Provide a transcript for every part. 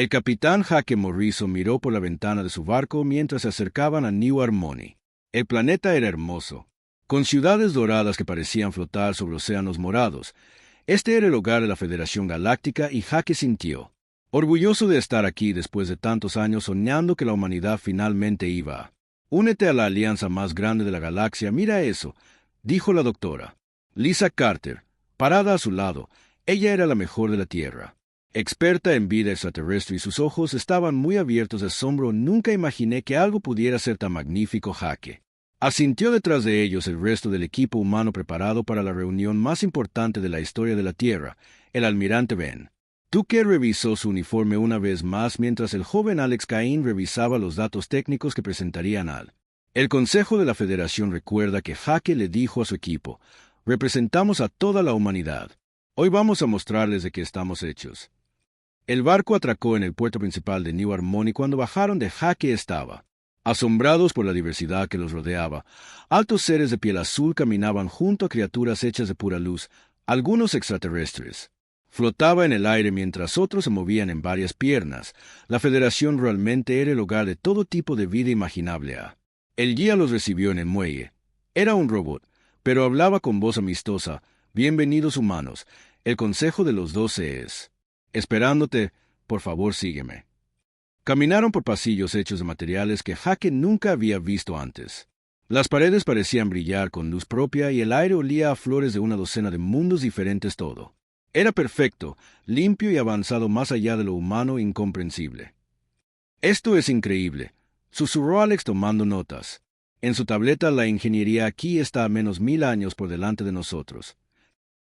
El capitán Jaque Morrison miró por la ventana de su barco mientras se acercaban a New Harmony. El planeta era hermoso, con ciudades doradas que parecían flotar sobre océanos morados. Este era el hogar de la Federación Galáctica y Jaque sintió orgulloso de estar aquí después de tantos años soñando que la humanidad finalmente iba a únete a la alianza más grande de la galaxia. Mira eso, dijo la doctora Lisa Carter, parada a su lado. Ella era la mejor de la Tierra, experta en vida extraterrestre, y sus ojos estaban muy abiertos de asombro. Nunca imaginé que algo pudiera ser tan magnífico. Jaque asintió. Detrás de ellos el resto del equipo humano preparado para la reunión más importante de la historia de la Tierra, el almirante Ben Tucker revisó su uniforme una vez más mientras el joven Alex Cain revisaba los datos técnicos que presentarían al el Consejo de la Federación. Recuerda que Jaque le dijo a su equipo, representamos a toda la humanidad. Hoy vamos a mostrarles de qué estamos hechos. El barco atracó en el puerto principal de New Harmony. Cuando bajaron de Jaque estaba asombrados por la diversidad que los rodeaba. Altos seres de piel azul caminaban junto a criaturas hechas de pura luz, algunos extraterrestres. Flotaba en el aire mientras otros se movían en varias piernas. La Federación realmente era el hogar de todo tipo de vida imaginable. El guía los recibió en el muelle. Era un robot, pero hablaba con voz amistosa. Bienvenidos humanos. El consejo de los 12 es esperándote. Por favor, sígueme. Caminaron por pasillos hechos de materiales que Jaque nunca había visto antes. Las paredes parecían brillar con luz propia y el aire olía a flores de una docena de mundos diferentes. Todo era perfecto, limpio y avanzado más allá de lo humano incomprensible. Esto es increíble, susurró Alex tomando notas. En su tableta, la ingeniería aquí está a menos 1000 años por delante de nosotros.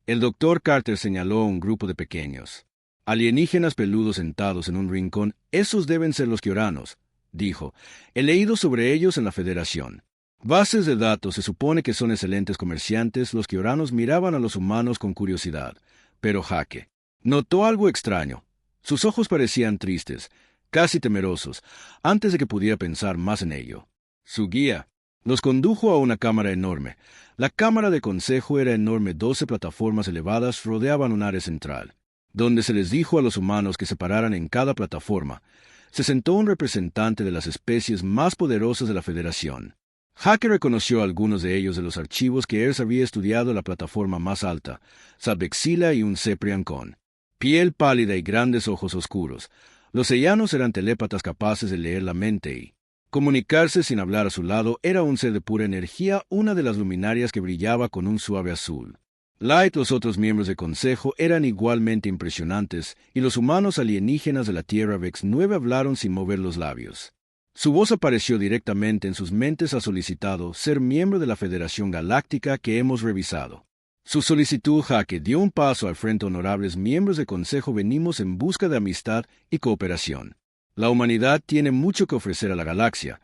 El doctor Carter señaló a un grupo de pequeños alienígenas peludos sentados en un rincón. Esos deben ser los Kioranos, dijo. He leído sobre ellos en la Federación. Bases de datos. Se supone que son excelentes comerciantes. Los Kioranos miraban a los humanos con curiosidad. Pero Jaque notó algo extraño. Sus ojos parecían tristes, casi temerosos, antes de que pudiera pensar más en ello. Su guía los condujo a una cámara enorme. La cámara de consejo era enorme. 12 plataformas elevadas rodeaban un área central, donde se les dijo a los humanos que se pararan en cada plataforma. Se sentó un representante de las especies más poderosas de la Federación. Jaque reconoció a algunos de ellos de los archivos que él había estudiado. La plataforma más alta, Sabexila y un Ceprian con piel pálida y grandes ojos oscuros. Los sellanos eran telépatas capaces de leer la mente y comunicarse sin hablar. A su lado era un ser de pura energía, una de las luminarias que brillaba con un suave azul. Light. Los otros miembros del consejo eran igualmente impresionantes, y los humanos alienígenas de la Tierra Vex 9 hablaron sin mover los labios. Su voz apareció directamente en sus mentes. Ha solicitado ser miembro de la Federación Galáctica que hemos revisado su solicitud. Jaque dio un paso al frente. Honorables miembros del consejo, venimos en busca de amistad y cooperación. La humanidad tiene mucho que ofrecer a la galaxia.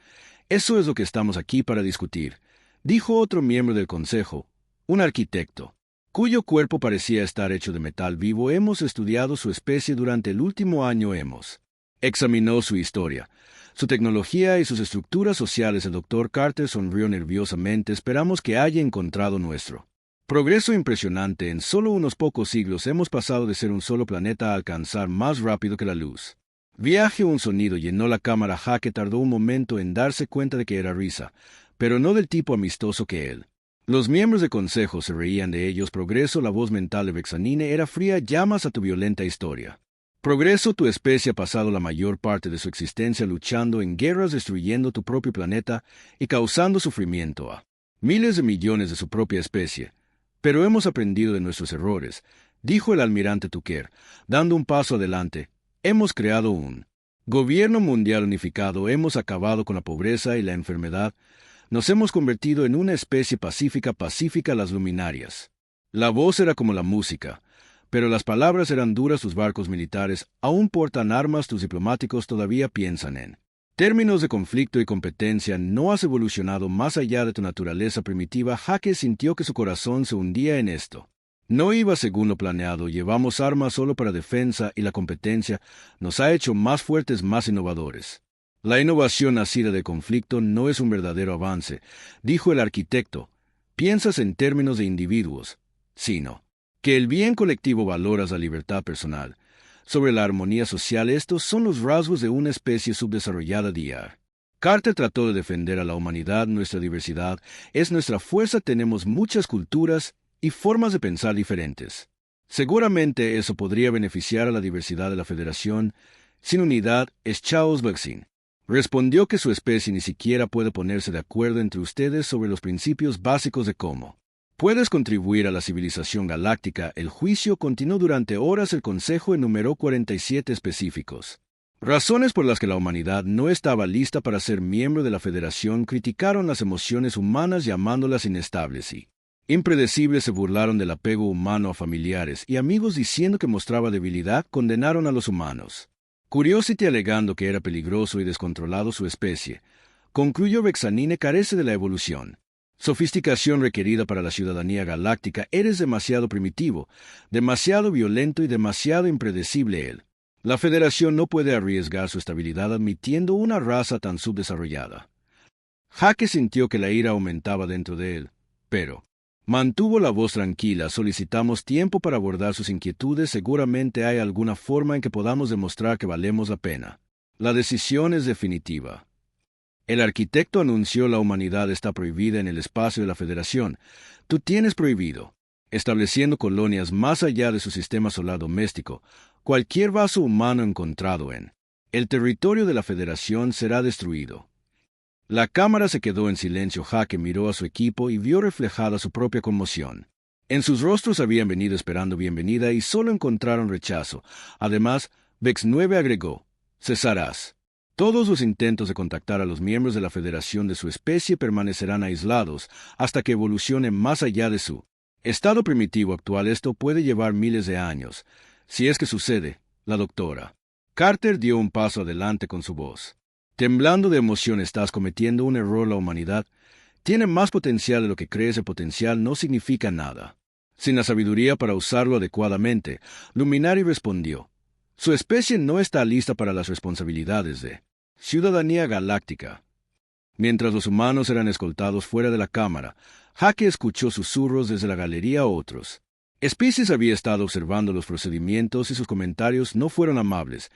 Eso es lo que estamos aquí para discutir, dijo otro miembro del consejo, un arquitecto cuyo cuerpo parecía estar hecho de metal vivo. Hemos estudiado su especie durante el último año. Hemos examinado su historia, su tecnología y sus estructuras sociales. El doctor Carter sonrió nerviosamente. Esperamos que haya encontrado nuestro progreso impresionante. En solo unos pocos siglos hemos pasado de ser un solo planeta a alcanzar más rápido que la luz. Viaje. Un sonido llenó la cámara. Jaque tardó un momento en darse cuenta de que era risa, pero no del tipo amistoso que él. Los miembros del consejo se reían de ellos. Progreso. La voz mental de Vexanine era fría. Llamas a tu violenta historia. Progreso. Tu especie ha pasado la mayor parte de su existencia luchando en guerras, destruyendo tu propio planeta y causando sufrimiento a miles de millones de su propia especie. Pero hemos aprendido de nuestros errores, dijo el almirante Tucker, dando un paso adelante. Hemos creado un gobierno mundial unificado. Hemos acabado con la pobreza y la enfermedad. Nos hemos convertido en una especie pacífica. Las luminarias. La voz era como la música, pero las palabras eran duras. Tus barcos militares aún portan armas. Tus diplomáticos todavía piensan en términos de conflicto y competencia. No has evolucionado más allá de tu naturaleza primitiva. Jaque sintió que su corazón se hundía en esto. No iba según lo planeado. Llevamos armas solo para defensa y la competencia nos ha hecho más fuertes, más innovadores. La innovación nacida de conflicto no es un verdadero avance, dijo el arquitecto. Piensas en términos de individuos, sino que el bien colectivo. Valoras la libertad personal. sobre la armonía social. Estos son los rasgos de una especie subdesarrollada día. Carter trató de defender a la humanidad. Nuestra diversidad es nuestra fuerza. Tenemos muchas culturas y formas de pensar diferentes. Seguramente eso podría beneficiar a la diversidad de la Federación. Sin unidad es Charles Vexin. Respondió que su especie ni siquiera puede ponerse de acuerdo entre ustedes sobre los principios básicos de cómo puedes contribuir a la civilización galáctica. El juicio continuó durante horas. El Consejo enumeró 47 específicos razones por las que la humanidad no estaba lista para ser miembro de la Federación. Criticaron las emociones humanas llamándolas inestables y impredecibles. Se burlaron del apego humano a familiares y amigos diciendo que mostraba debilidad. Condenaron a los humanos Curiosity alegando que era peligroso y descontrolado su especie. Concluyó Vexanine carece de la evolución sofisticación requerida para la ciudadanía galáctica. Eres demasiado primitivo, demasiado violento y demasiado impredecible. La Federación no puede arriesgar su estabilidad admitiendo una raza tan subdesarrollada. Hake sintió que la ira aumentaba dentro de él, pero mantuvo la voz tranquila. Solicitamos tiempo para abordar sus inquietudes. Seguramente hay alguna forma en que podamos demostrar que valemos la pena. La decisión es definitiva. El arquitecto anunció: la humanidad está prohibida en el espacio de la Federación. Tú tienes prohibido, estableciendo colonias más allá de su sistema solar doméstico. Cualquier vaso humano encontrado en el territorio de la Federación será destruido. La cámara se quedó en silencio. Hake miró a su equipo y vio reflejada su propia conmoción. En sus rostros habían venido esperando bienvenida y solo encontraron rechazo. Además, Vex 9 agregó: cesarás. Todos los intentos de contactar a los miembros de la Federación de su especie permanecerán aislados hasta que evolucionen más allá de su estado primitivo actual. Esto puede llevar miles de años. Si es que sucede, la doctora Carter dio un paso adelante con su voz temblando de emoción. Estás cometiendo un error. La humanidad tiene más potencial de lo que crees. El potencial no significa nada sin la sabiduría para usarlo adecuadamente. Luminari respondió: su especie no está lista para las responsabilidades de ciudadanía galáctica. Mientras los humanos eran escoltados fuera de la cámara, Hake escuchó susurros desde la galería. Otros especies había estado observando los procedimientos y sus comentarios no fueron amables,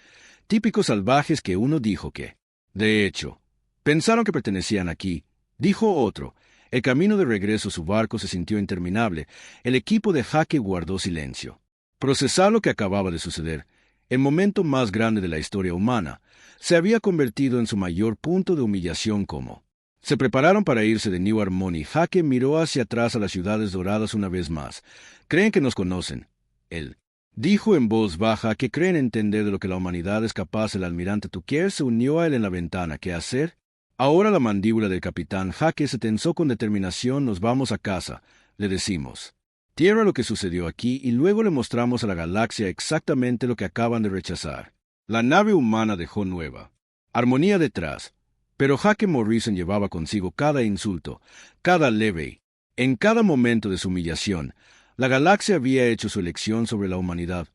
típicos salvajes. Que uno dijo que, de hecho, pensaron que pertenecían aquí, dijo otro. El camino de regreso a su barco se sintió interminable. El equipo de Hake guardó silencio. Procesar lo que acababa de suceder, el momento más grande de la historia humana, se había convertido en su mayor punto de humillación. Como se prepararon para irse de New Harmony, Hake miró hacia atrás a las ciudades doradas una vez más. Creen que nos conocen. Él dijo en voz baja que creen entender de lo que la humanidad es capaz. El almirante Tucker se unió a él en la ventana. ¿Qué hacer? Ahora la mandíbula del capitán Hake se tensó con determinación. Nos vamos a casa, le decimos. Tierra lo que sucedió aquí y luego le mostramos a la galaxia exactamente lo que acaban de rechazar. La nave humana dejó Nueva Armonía detrás, pero Hake Morrison llevaba consigo cada insulto, cada leve. En cada momento de su humillación, la galaxia había hecho su elección sobre la humanidad.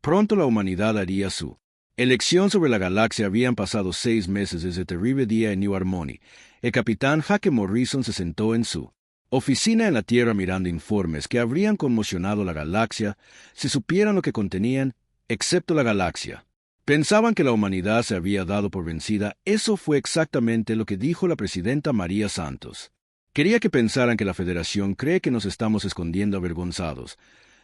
Pronto la humanidad haría su elección sobre la galaxia. Habían pasado 6 meses desde el terrible día en New Harmony. El capitán Hake Morrison se sentó en su oficina en la Tierra mirando informes que habrían conmocionado la galaxia si supieran lo que contenían, excepto la galaxia. Pensaban que la humanidad se había dado por vencida. Eso fue exactamente lo que dijo la presidenta María Santos. Quería que pensaran que la Federación cree que nos estamos escondiendo avergonzados,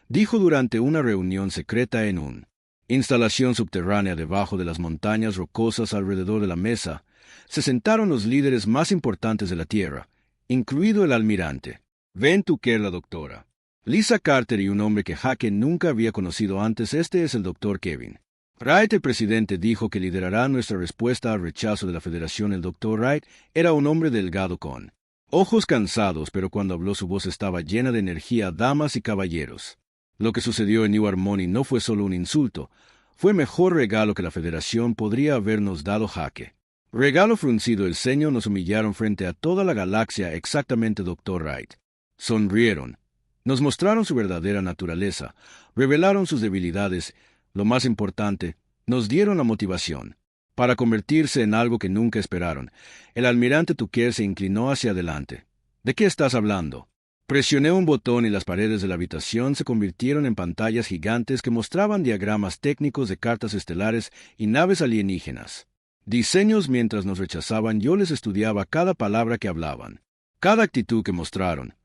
dijo durante una reunión secreta en una instalación subterránea debajo de las montañas rocosas. Alrededor de la mesa se sentaron los líderes más importantes de la Tierra, incluido el almirante Ben Tucker, la doctora Lisa Carter y un hombre que Hake nunca había conocido antes. Este es el Dr. Kevin Wright. El presidente dijo que liderará nuestra respuesta al rechazo de la Federación. El Dr. Wright era un hombre delgado con ojos cansados, pero cuando habló su voz estaba llena de energía. Damas y caballeros, lo que sucedió en New Harmony no fue solo un insulto, fue el mejor regalo que la Federación podría habernos dado. Hake regalo fruncido el ceño. Nos humillaron frente a toda la galaxia. Exactamente, Dr. Wright. Sonrieron. Nos mostraron su verdadera naturaleza, revelaron sus debilidades. Lo más importante, nos dieron la motivación para convertirse en algo que nunca esperaron. El almirante Tucker se inclinó hacia adelante. ¿De qué estás hablando? Presioné un botón y las paredes de la habitación se convirtieron en pantallas gigantes que mostraban diagramas técnicos de cartas estelares y naves alienígenas. Diseños mientras nos rechazaban, yo les estudiaba cada palabra que hablaban, cada actitud que mostraron,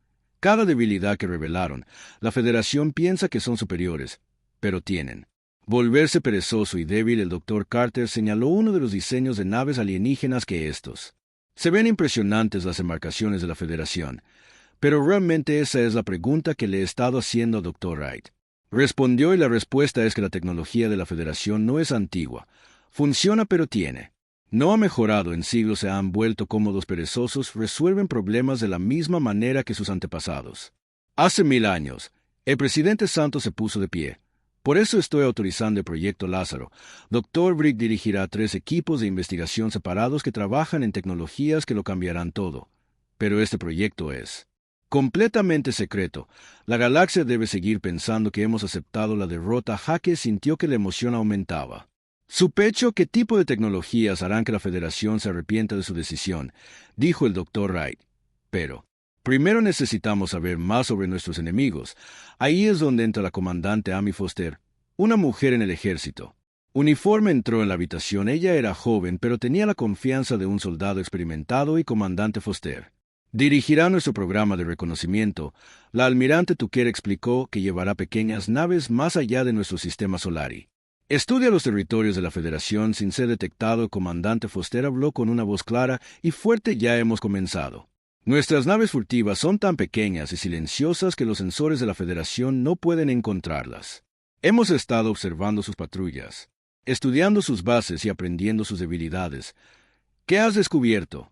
cada debilidad que revelaron. La Federación piensa que son superiores, pero tienen. Volverse perezoso y débil, el Dr. Carter señaló uno de los diseños de naves alienígenas que estos. Se ven impresionantes las embarcaciones de la Federación. Pero realmente esa es la pregunta que le he estado haciendo al Dr. Wright. Respondió y la respuesta es que la tecnología de la Federación no es antigua. Funciona pero tiene. No ha mejorado en siglos, se han vuelto cómodos perezosos, resuelven problemas de la misma manera que sus antepasados. Hace 1000 años, el presidente Santos se puso de pie. Por eso estoy autorizando el proyecto Lázaro. Dr. Brick dirigirá 3 equipos de investigación separados que trabajan en tecnologías que lo cambiarán todo. Pero este proyecto es completamente secreto. La galaxia debe seguir pensando que hemos aceptado la derrota. Hake sintió que la emoción aumentaba. Su pecho, ¿qué tipo de tecnologías harán que la Federación se arrepienta de su decisión?, dijo el Dr. Wright. Pero primero necesitamos saber más sobre nuestros enemigos. Ahí es donde entra la comandante Amy Foster, una mujer en el ejército. Uniforme entró en la habitación. Ella era joven, pero tenía la confianza de un soldado experimentado, y comandante Foster dirigirá nuestro programa de reconocimiento. La almirante Tucker explicó que llevará pequeñas naves más allá de nuestro sistema solar. Estudia los territorios de la Federación sin ser detectado. El comandante Foster habló con una voz clara y fuerte. Ya hemos comenzado. Nuestras naves furtivas son tan pequeñas y silenciosas que los sensores de la Federación no pueden encontrarlas. Hemos estado observando sus patrullas, estudiando sus bases y aprendiendo sus debilidades. ¿Qué has descubierto?,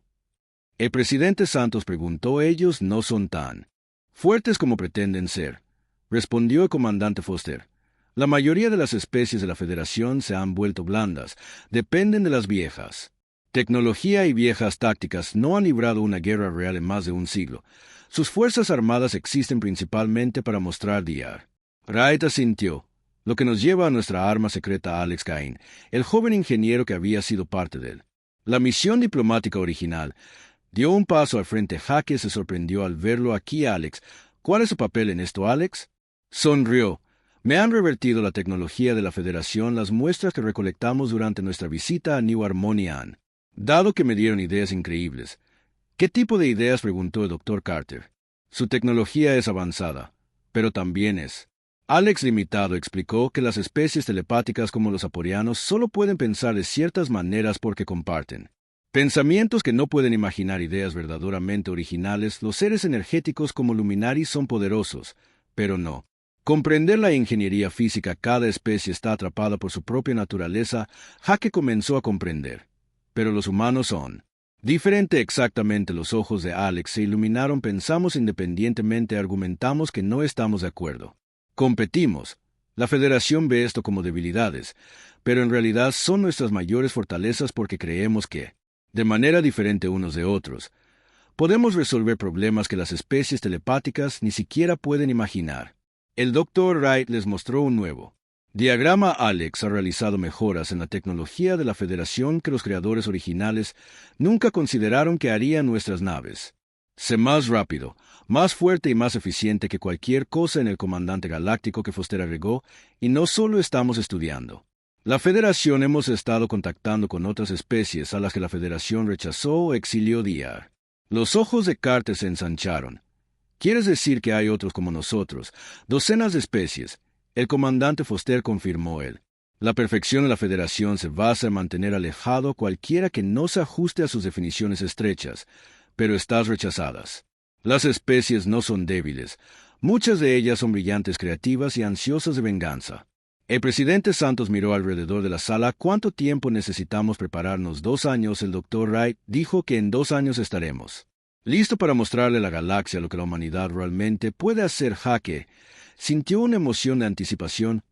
el presidente Santos preguntó. Ellos no son tan fuertes como pretenden ser, respondió el comandante Foster. La mayoría de las especies de la Federación se han vuelto blandas, dependen de las viejas tecnología y viejas tácticas. No han librado una guerra real en más de un siglo. Sus fuerzas armadas existen principalmente para mostrar diar. Wright asintió, lo que nos lleva a nuestra arma secreta. Alex Cain, el joven ingeniero que había sido parte de él, la misión diplomática original, dio un paso al frente. Hake se sorprendió al verlo aquí. Alex, ¿cuál es su papel en esto, Alex? Sonrió. Me han revertido la tecnología de la Federación. Las muestras que recolectamos durante nuestra visita a New Harmony han dado que me dieron ideas increíbles. ¿Qué tipo de ideas?, preguntó el Dr. Carter. Su tecnología es avanzada, pero también es Alex limitado. Explicó que las especies telepáticas como los aporianos solo pueden pensar de ciertas maneras porque comparten pensamientos que no pueden imaginar ideas verdaderamente originales. Los seres energéticos como Luminaris son poderosos, pero no comprender la ingeniería física. Cada especie está atrapada por su propia naturaleza. Hake comenzó a comprender. Pero los humanos son diferente. Exactamente. Los ojos de Alex se iluminaron. Pensamos independientemente, argumentamos que no estamos de acuerdo. Competimos. La Federación ve esto como debilidades, pero en realidad son nuestras mayores fortalezas porque creemos que, de manera diferente unos de otros, podemos resolver problemas que las especies telepáticas ni siquiera pueden imaginar. El Dr. Wright les mostró un nuevo diagrama. Alex ha realizado mejoras en la tecnología de la Federación que los creadores originales nunca consideraron que harían nuestras naves. Sé más rápido, más fuerte y más eficiente que cualquier cosa en el comandante galáctico que Foster agregó, y no solo estamos estudiando la Federación, hemos estado contactando con otras especies a las que la Federación rechazó o exilió. Diar. Los ojos de Carter se ensancharon. ¿Quieres decir que hay otros como nosotros? Docenas de especies. El comandante Foster confirmó él. La perfección de la Federación se basa en mantener alejado a cualquiera que no se ajuste a sus definiciones estrechas, pero estás rechazadas. Las especies no son débiles. Muchas de ellas son brillantes, creativas y ansiosas de venganza. El presidente Santos miró alrededor de la sala. ¿Cuánto tiempo necesitamos prepararnos? 2 años. El Dr. Wright dijo que en 2 años estaremos listo para mostrarle a la galaxia lo que la humanidad realmente puede hacer. Hake sintió una emoción de anticipación.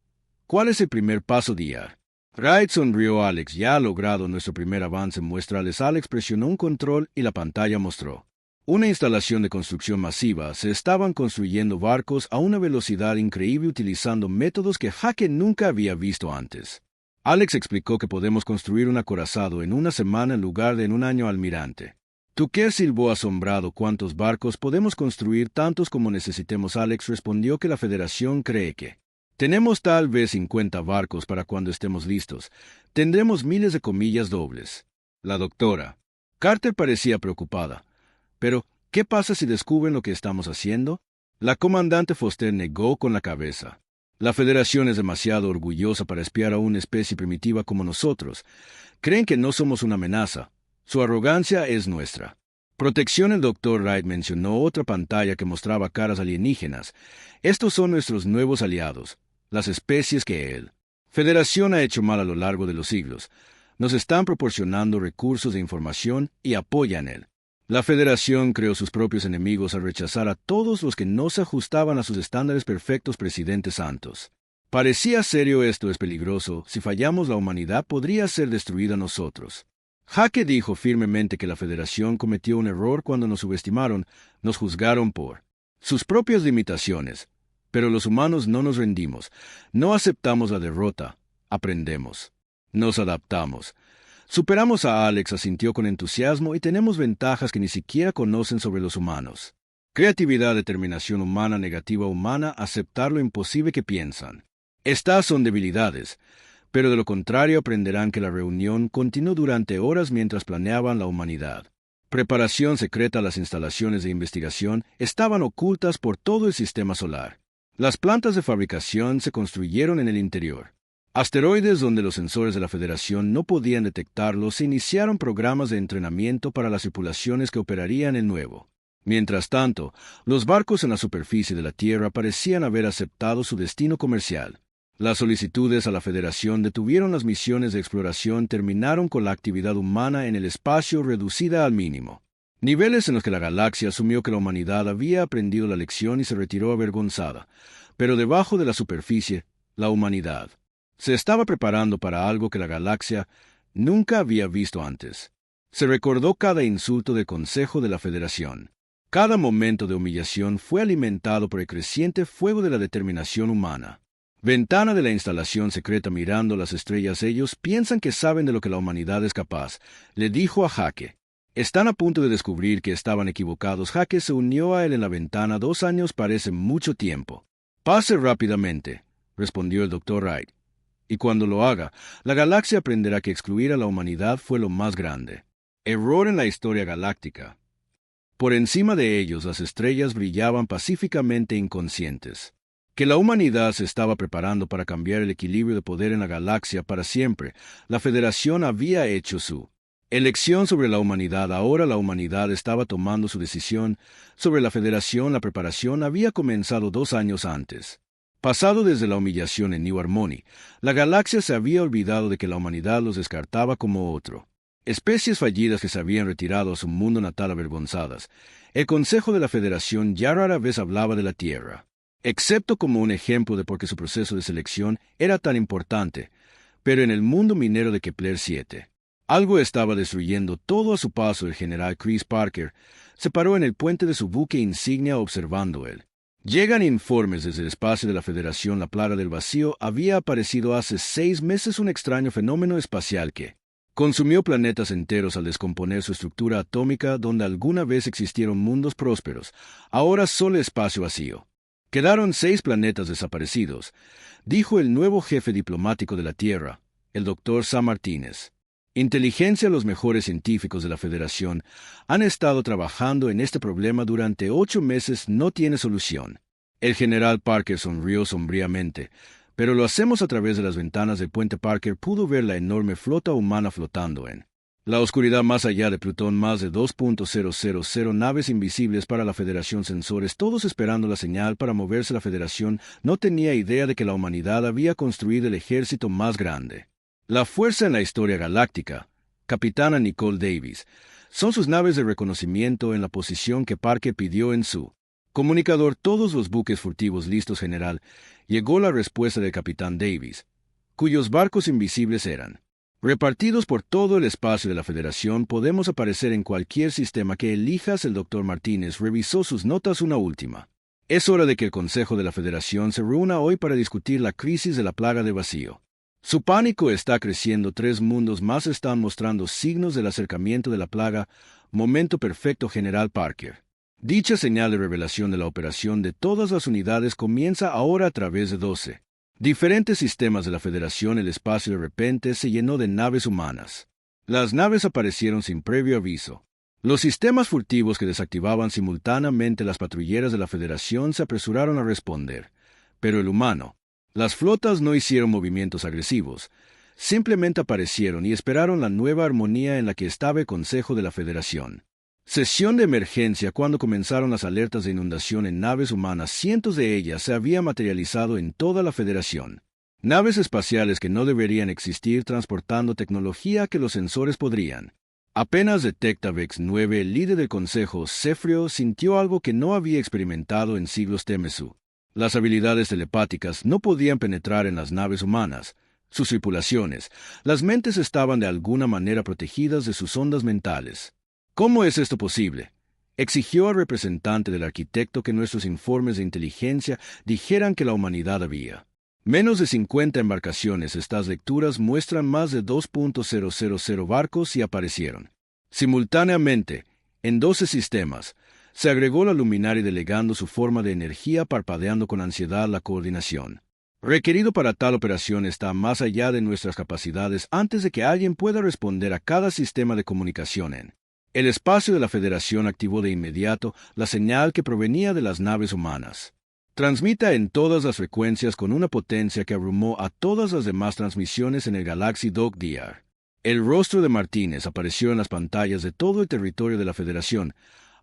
¿Cuál es el primer paso, Diar? Wright sonrió. Alex ya ha logrado nuestro primer avance. Muéstrales. Alex presionó un control y la pantalla mostró una instalación de construcción masiva. Se estaban construyendo barcos a una velocidad increíble utilizando métodos que Hake nunca había visto antes. Alex explicó que podemos construir un acorazado en 1 semana en lugar de en 1 año. Almirante Tucker silbó asombrado. ¿Cuántos barcos podemos construir? Tantos como necesitemos. Alex respondió que la Federación cree que tenemos tal vez 50 barcos para cuando estemos listos. Tendremos miles de comillas dobles. La doctora Carter parecía preocupada. Pero, ¿qué pasa si descubren lo que estamos haciendo? La comandante Foster negó con la cabeza. La Federación es demasiado orgullosa para espiar a una especie primitiva como nosotros. Creen que no somos una amenaza. Su arrogancia es nuestra protección. El Dr. Wright mencionó otra pantalla que mostraba caras alienígenas. Estos son nuestros nuevos aliados, las especies que la Federación ha hecho mal a lo largo de los siglos. Nos están proporcionando recursos de información y apoyan él. La Federación creó sus propios enemigos al rechazar a todos los que no se ajustaban a sus estándares perfectos. Presidente Santos. Parecía serio. Esto es peligroso. Si fallamos, la humanidad podría ser destruida. Nosotros. Hake dijo firmemente que la Federación cometió un error cuando nos subestimaron, nos juzgaron por sus propias limitaciones. Pero los humanos no nos rendimos, no aceptamos la derrota, aprendemos, nos adaptamos. Superamos a Alex, asintió con entusiasmo, y tenemos ventajas que ni siquiera conocen sobre los humanos. Creatividad, determinación humana, negativa humana, aceptar lo imposible que piensan. Estas son debilidades. Pero de lo contrario aprenderán que la reunión continuó durante horas mientras planeaban la humanidad. Preparación secreta. Las instalaciones de investigación estaban ocultas por todo el sistema solar. Las plantas de fabricación se construyeron en el interior. Asteroides donde los sensores de la Federación no podían detectarlos. Se iniciaron programas de entrenamiento para las tripulaciones que operarían el nuevo. Mientras tanto, los barcos en la superficie de la Tierra parecían haber aceptado su destino comercial. Las solicitudes a la Federación detuvieron las misiones de exploración, terminaron con la actividad humana en el espacio reducida al mínimo. Niveles en los que la galaxia asumió que la humanidad había aprendido la lección y se retiró avergonzada. Pero debajo de la superficie, la humanidad se estaba preparando para algo que la galaxia nunca había visto antes. Se recordó cada insulto del Consejo de la Federación. Cada momento de humillación fue alimentado por el creciente fuego de la determinación humana. Ventana de la instalación secreta mirando las estrellas. Ellos piensan que saben de lo que la humanidad es capaz, le dijo a Hake. Están a punto de descubrir que estaban equivocados. Hake se unió a él en la ventana. 2 años parece mucho tiempo. Pase rápidamente, respondió el Dr. Wright. Y cuando lo haga, la galaxia aprenderá que excluir a la humanidad fue lo más grande error en la historia galáctica. Por encima de ellos las estrellas brillaban pacíficamente inconscientes. Que la humanidad se estaba preparando para cambiar el equilibrio de poder en la galaxia para siempre. La Federación había hecho su elección sobre la humanidad. Ahora la humanidad estaba tomando su decisión sobre la Federación. La preparación había comenzado 2 años antes. Pasado desde la humillación en New Harmony, la galaxia se había olvidado de que la humanidad los descartaba como otro. Especies fallidas que se habían retirado a su mundo natal avergonzadas. El Consejo de la Federación ya rara vez hablaba de la Tierra, excepto como un ejemplo de por qué su proceso de selección era tan importante. Pero en el mundo minero de Kepler 7, algo estaba destruyendo todo a su paso. El general Chris Parker se paró en el puente de su buque insignia observando él. Llegan informes desde el espacio de la Federación. La plaga del vacío había aparecido hace 6 meses, un extraño fenómeno espacial que consumió planetas enteros al descomponer su estructura atómica. Donde alguna vez existieron mundos prósperos, ahora solo espacio vacío. Quedaron 6 planetas desaparecidos, dijo el nuevo jefe diplomático de la Tierra, el Dr. Sam Martínez. Inteligencia. Los mejores científicos de la Federación han estado trabajando en este problema durante 8 meses. No tiene solución. El general Parker sonrió sombríamente. Pero lo hacemos a través de las ventanas del puente. Parker pudo ver la enorme flota humana flotando en la oscuridad más allá de Plutón. Más de 2.000 naves invisibles para la Federación, sensores, todos esperando la señal para moverse. La Federación no tenía idea de que la humanidad había construido el ejército más grande. La fuerza en la historia galáctica. Capitana Nicole Davis. Son sus naves de reconocimiento en la posición que Parker pidió en su comunicador. Todos los buques furtivos listos, general. Llegó la respuesta del Capitán Davis, cuyos barcos invisibles eran repartidos por todo el espacio de la Federación. Podemos aparecer en cualquier sistema que elijas. El Dr. Martínez revisó sus notas. Una última. Es hora de que el Consejo de la Federación se reúna hoy para discutir la crisis de la plaga de vacío. Su pánico está creciendo. 3 mundos más están mostrando signos del acercamiento de la plaga. Momento perfecto, General Parker. Dicha señal de revelación de la operación de todas las unidades comienza ahora a través de 12 diferentes sistemas de la Federación. El espacio de repente se llenó de naves humanas. Las naves aparecieron sin previo aviso. Los sistemas furtivos que desactivaban simultáneamente las patrulleras de la Federación se apresuraron a responder. Pero el humano. Las flotas no hicieron movimientos agresivos. Simplemente aparecieron y esperaron la nueva armonía en la que estaba el Consejo de la Federación. Sesión de emergencia. Cuando comenzaron las alertas de inundación en naves humanas, cientos de ellas se habían materializado en toda la Federación. Naves espaciales que no deberían existir transportando tecnología que los sensores podrían. Apenas detecta VEX-9, el líder del Consejo, Zefrio, sintió algo que no había experimentado en siglos. Temesu. Las habilidades telepáticas no podían penetrar en las naves humanas. Sus tripulaciones, las mentes estaban de alguna manera protegidas de sus ondas mentales. ¿Cómo es esto posible? Exigió al representante del arquitecto que nuestros informes de inteligencia dijeran que la humanidad había. Menos de 50 embarcaciones. Estas lecturas muestran más de 2.000 barcos y aparecieron. Simultáneamente, en 12 sistemas, se agregó la luminaria delegando su forma de energía parpadeando con ansiedad. La coordinación requerido para tal operación está más allá de nuestras capacidades antes de que alguien pueda responder a cada sistema de comunicación en el espacio de la Federación. Activó de inmediato la señal que provenía de las naves humanas. Transmita en todas las frecuencias con una potencia que abrumó a todas las demás transmisiones en el Galaxy Dock DR. El rostro de Martínez apareció en las pantallas de todo el territorio de la Federación.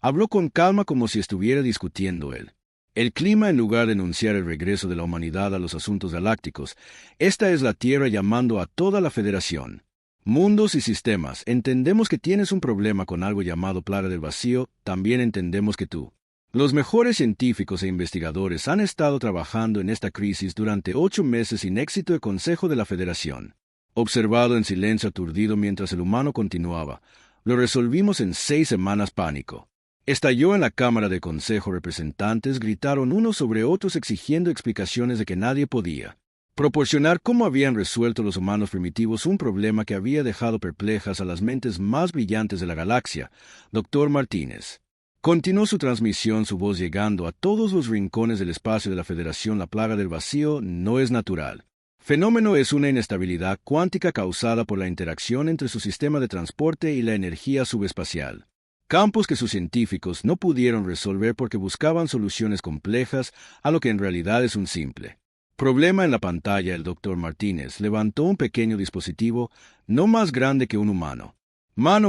Habló con calma como si estuviera discutiendo él. El clima, en lugar de anunciar el regreso de la humanidad a los asuntos galácticos. Esta es la Tierra llamando a toda la Federación. Mundos y sistemas, entendemos que tienes un problema con algo llamado plaga del vacío. También entendemos que tú. Los mejores científicos e investigadores han estado trabajando en esta crisis durante 8 meses sin éxito. El Consejo de la Federación. Observado en silencio aturdido mientras el humano continuaba. Lo resolvimos en 6 semanas. Pánico. Estalló en la Cámara de Consejo. Representantes gritaron unos sobre otros exigiendo explicaciones de que nadie podía proporcionar. Cómo habían resuelto los humanos primitivos un problema que había dejado perplejas a las mentes más brillantes de la galaxia. Dr. Martínez continuó su transmisión, su voz llegando a todos los rincones del espacio de la Federación. La plaga del vacío no es natural. Fenómeno es una inestabilidad cuántica causada por la interacción entre su sistema de transporte y la energía subespacial. Campos que sus científicos no pudieron resolver porque buscaban soluciones complejas a lo que en realidad es un simple problema. En la pantalla, el Dr. Martínez levantó un pequeño dispositivo no más grande que un humano.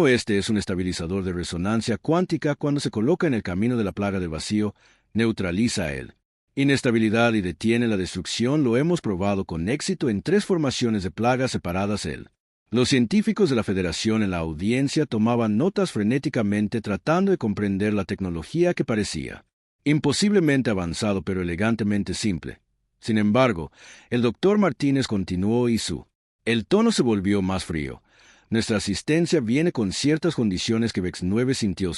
Este es un estabilizador de resonancia cuántica. Cuando se coloca en el camino de la plaga del vacío, neutraliza a él. Inestabilidad y detiene la destrucción. Lo hemos probado con éxito en 3 formaciones de plagas separadas. Los científicos de la Federación en la audiencia tomaban notas frenéticamente tratando de comprender la tecnología que parecía imposiblemente avanzado pero elegantemente simple. Sin embargo, el Dr. Martínez continuó y el tono se volvió más frío. Nuestra asistencia viene con ciertas condiciones que VEX-9 sintió.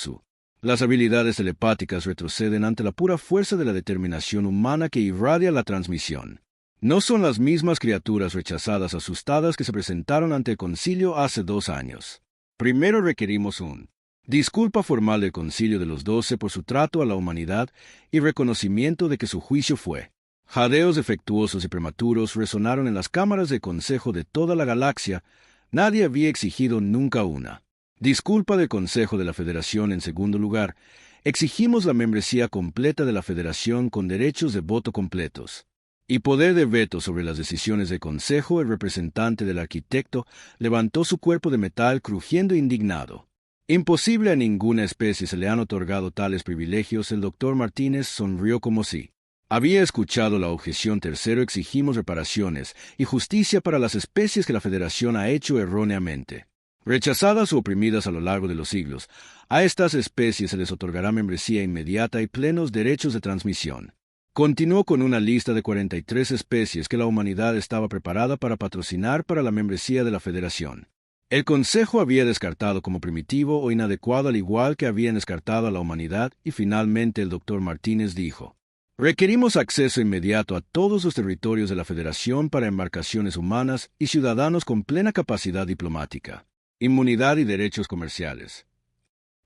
Las habilidades telepáticas retroceden ante la pura fuerza de la determinación humana que irradia la transmisión. No son las mismas criaturas rechazadas asustadas que se presentaron ante el concilio hace 2 años. Primero requerimos un disculpa formal del concilio de los 12 por su trato a la humanidad y reconocimiento de que su juicio fue. Jadeos defectuosos y prematuros resonaron en las cámaras del Consejo de toda la galaxia. Nadie había exigido nunca una disculpa del Consejo de la Federación. En segundo lugar, exigimos la membresía completa de la Federación con derechos de voto completos y poder de veto sobre las decisiones del Consejo. El representante del arquitecto levantó su cuerpo de metal crujiendo indignado. Imposible, a ninguna especie se le han otorgado tales privilegios. El Dr. Martínez sonrió como si había escuchado la objeción. Tercero, exigimos reparaciones y justicia para las especies que la Federación ha hecho erróneamente rechazadas o oprimidas a lo largo de los siglos. A estas especies se les otorgará membresía inmediata y plenos derechos de transmisión. Continuó con una lista de 43 especies que la humanidad estaba preparada para patrocinar para la membresía de la Federación. El Consejo había descartado como primitivo o inadecuado, al igual que habían descartado a la humanidad, y finalmente el Dr. Martínez dijo: Requerimos acceso inmediato a todos los territorios de la Federación para embarcaciones humanas y ciudadanos con plena capacidad diplomática, inmunidad y derechos comerciales.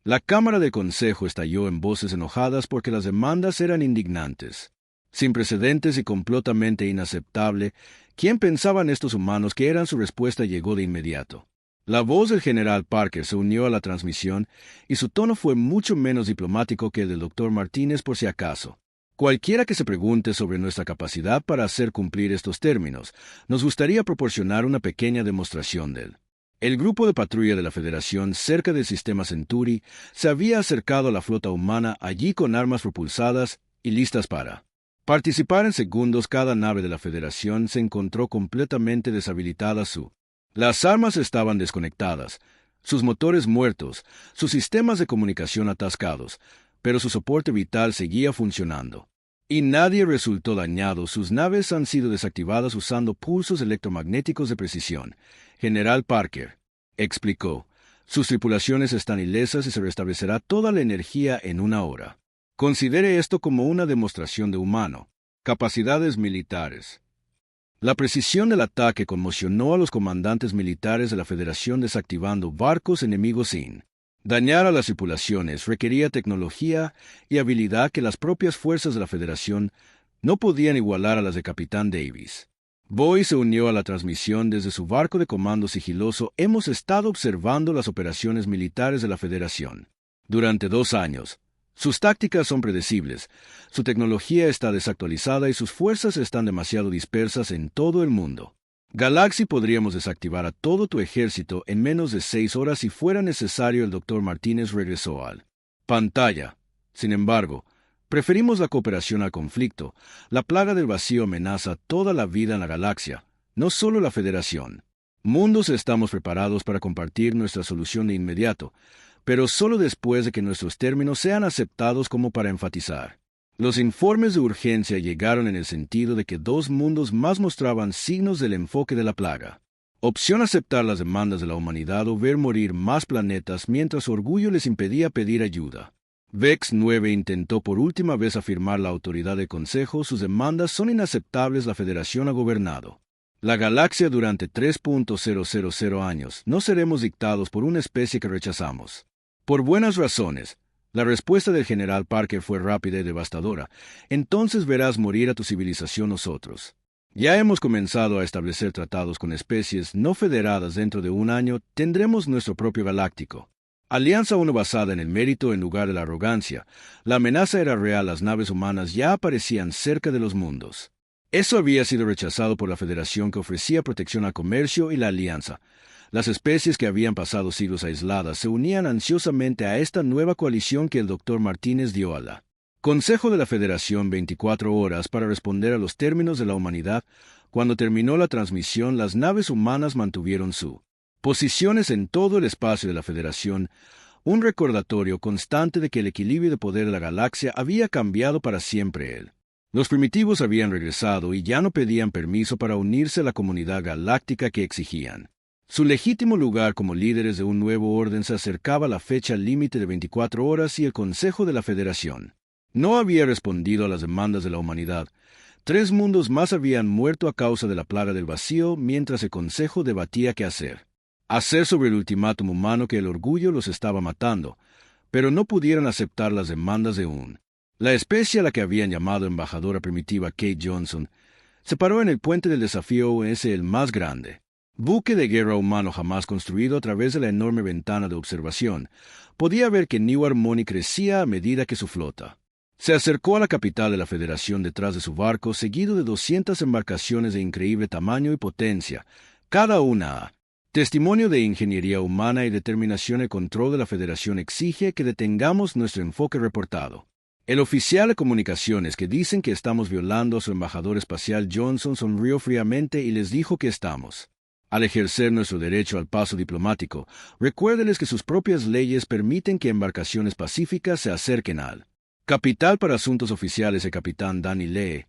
La Cámara de Consejo estalló en voces enojadas porque las demandas eran indignantes. Sin precedentes y completamente inaceptable, ¿quién pensaban estos humanos que eran su respuesta llegó de inmediato? La voz del general Parker se unió a la transmisión y su tono fue mucho menos diplomático que el del doctor Martínez por si acaso. Cualquiera que se pregunte sobre nuestra capacidad para hacer cumplir estos términos, nos gustaría proporcionar una pequeña demostración de él. El grupo de patrulla de la Federación cerca del sistema Centuri se había acercado a la flota humana allí con armas propulsadas y listas para participar en segundos. Cada nave de la Federación se encontró completamente deshabilitada. Las armas estaban desconectadas, sus motores muertos, sus sistemas de comunicación atascados, pero su soporte vital seguía funcionando. Y nadie resultó dañado. Sus naves han sido desactivadas usando pulsos electromagnéticos de precisión. General Parker explicó, sus tripulaciones están ilesas y se restablecerá toda la energía en 1 hora. Considere esto como una demostración de humano. Capacidades militares. La precisión del ataque conmocionó a los comandantes militares de la Federación desactivando barcos enemigos sin dañar a las tripulaciones. Requería tecnología y habilidad que las propias fuerzas de la Federación no podían igualar a las de Capitán Davis. Boy se unió a la transmisión desde su barco de comando sigiloso. Hemos estado observando las operaciones militares de la Federación durante 2 años. Sus tácticas son predecibles, su tecnología está desactualizada y sus fuerzas están demasiado dispersas en todo el mundo. Galaxy, podríamos desactivar a todo tu ejército en menos de 6 horas si fuera necesario. El doctor Martínez regresó al pantalla. Sin embargo, preferimos la cooperación al conflicto. La plaga del vacío amenaza toda la vida en la galaxia, no solo la Federación. Mundos, estamos preparados para compartir nuestra solución de inmediato, pero solo después de que nuestros términos sean aceptados. Como para enfatizar, los informes de urgencia llegaron en el sentido de que 2 mundos más mostraban signos del enfoque de la plaga. Opción: aceptar las demandas de la humanidad o ver morir más planetas mientras su orgullo les impedía pedir ayuda. Vex 9 intentó por última vez afirmar la autoridad del Consejo. Sus demandas son inaceptables. La Federación ha gobernado la galaxia durante 3.000 años. No seremos dictados por una especie que rechazamos. Por buenas razones. La respuesta del general Parker fue rápida y devastadora. Entonces verás morir a tu civilización. Nosotros ya hemos comenzado a establecer tratados con especies no federadas. Dentro de 1 año tendremos nuestro propio galáctico. Alianza 1 basada en el mérito en lugar de la arrogancia. La amenaza era real. Las naves humanas ya aparecían cerca de los mundos. Eso había sido rechazado por la Federación, que ofrecía protección al comercio, y la Alianza. Las especies que habían pasado siglos aisladas se unían ansiosamente a esta nueva coalición que el doctor Martínez dio a la Consejo de la Federación 24 horas para responder a los términos de la humanidad. Cuando terminó la transmisión, las naves humanas mantuvieron sus posiciones en todo el espacio de la Federación, un recordatorio constante de que el equilibrio de poder de la galaxia había cambiado para siempre. Los primitivos habían regresado y ya no pedían permiso para unirse a la comunidad galáctica que exigían su legítimo lugar como líderes de un nuevo orden. Se acercaba la fecha límite de 24 horas y el Consejo de la Federación no había respondido a las demandas de la humanidad. 3 mundos más habían muerto a causa de la plaga del vacío mientras el Consejo debatía qué hacer. Hacer sobre el ultimátum humano que el orgullo los estaba matando, pero no pudieron aceptar las demandas de la especie a la que habían llamado embajadora primitiva Kate Johnson. Se paró en el puente del desafío, el más grande buque de guerra humano jamás construido. A través de la enorme ventana de observación, podía ver que New Harmony crecía a medida que su flota se acercó a la capital de la Federación detrás de su barco, seguido de 200 embarcaciones de increíble tamaño y potencia, cada una a testimonio de ingeniería humana y determinación. El control de la Federación exige que detengamos nuestro enfoque reportado. El oficial de comunicaciones que dicen que estamos violando a su embajador espacial Johnson sonrió fríamente y les dijo que estamos al ejercer nuestro derecho al paso diplomático. Recuérdeles que sus propias leyes permiten que embarcaciones pacíficas se acerquen al capital para asuntos oficiales. El capitán Danny Lee,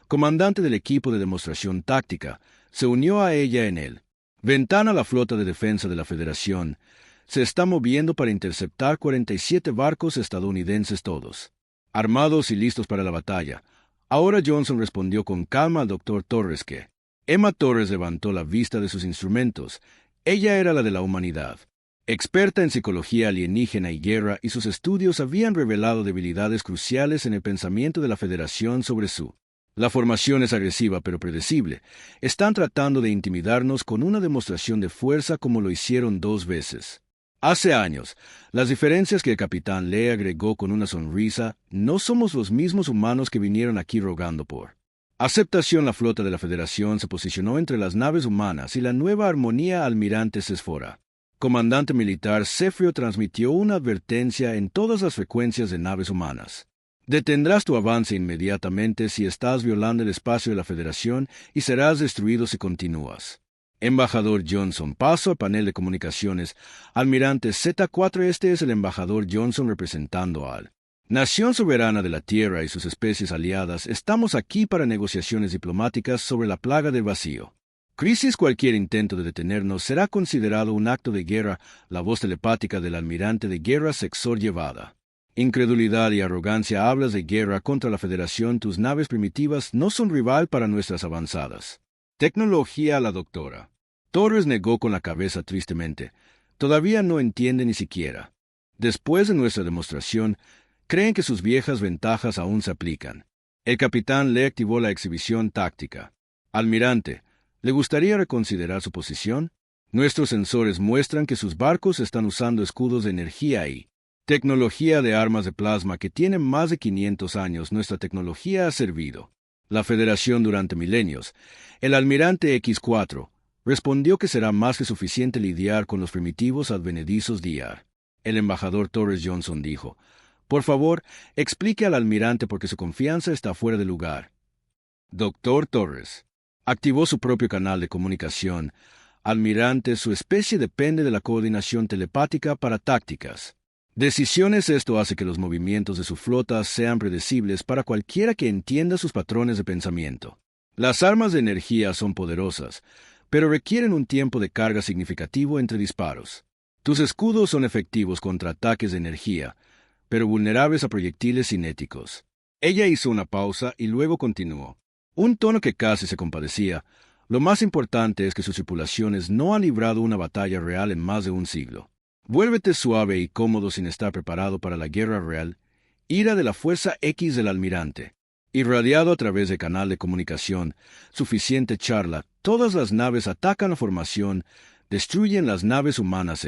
comandante del equipo de demostración táctica, se unió a ella en el ventana. La flota de defensa de la Federación se está moviendo para interceptar 47 barcos estadounidenses, todos armados y listos para la batalla. Ahora Johnson respondió con calma al doctor Torres que Emma Torres levantó la vista de sus instrumentos. Ella era la de la humanidad. Experta en psicología alienígena y guerra, y sus estudios habían revelado debilidades cruciales en el pensamiento de la Federación sobre su. La formación es agresiva pero predecible. Están tratando de intimidarnos con una demostración de fuerza como lo hicieron 2 veces. Hace años, las diferencias que el capitán le agregó con una sonrisa, no somos los mismos humanos que vinieron aquí rogando por aceptación. La flota de la Federación se posicionó entre las naves humanas y la nueva armonía almirante Sesfora. Comandante militar Cefrio transmitió una advertencia en todas las frecuencias de naves humanas. Detendrás tu avance inmediatamente si estás violando el espacio de la Federación y serás destruido si continúas. Embajador Johnson, paso al panel de comunicaciones. Almirante Z4, este es el embajador Johnson representando al Nación Soberana de la Tierra y sus especies aliadas. Estamos aquí para negociaciones diplomáticas sobre la plaga del vacío. Crisis. Cualquier intento de detenernos será considerado un acto de guerra. La voz telepática del almirante de guerra Sexor llevada. Incredulidad y arrogancia. Hablas de guerra contra la Federación. Tus naves primitivas no son rival para nuestras avanzadas. Tecnología. La doctora Torres negó con la cabeza tristemente. Todavía no entiende ni siquiera. Después de nuestra demostración, creen que sus viejas ventajas aún se aplican. El capitán le activó la exhibición táctica. Almirante, ¿le gustaría reconsiderar su posición? Nuestros sensores muestran que sus barcos están usando escudos de energía y tecnología de armas de plasma que tienen más de 500 años. Nuestra tecnología ha servido la Federación durante milenios. El almirante X4 respondió que será más que suficiente lidiar con los primitivos advenedizos DR. El embajador Torres Johnson dijo, por favor, explique al almirante por qué su confianza está fuera de lugar. Doctor Torres activó su propio canal de comunicación. Almirante, su especie depende de la coordinación telepática para tácticas. Decisiones. Esto hace que los movimientos de su flota sean predecibles para cualquiera que entienda sus patrones de pensamiento. Las armas de energía son poderosas, pero requieren un tiempo de carga significativo entre disparos. Tus escudos son efectivos contra ataques de energía, pero vulnerables a proyectiles cinéticos. Ella hizo una pausa y luego continuó. Un tono que casi se compadecía. Lo más importante es que sus tripulaciones no han librado una batalla real en más de un siglo. Vuélvete suave y cómodo sin estar preparado para la guerra real. Ira de la Fuerza X del almirante. Irradiado a través del canal de comunicación. Suficiente charla. Todas las naves atacan la formación. Destruyen las naves humanas.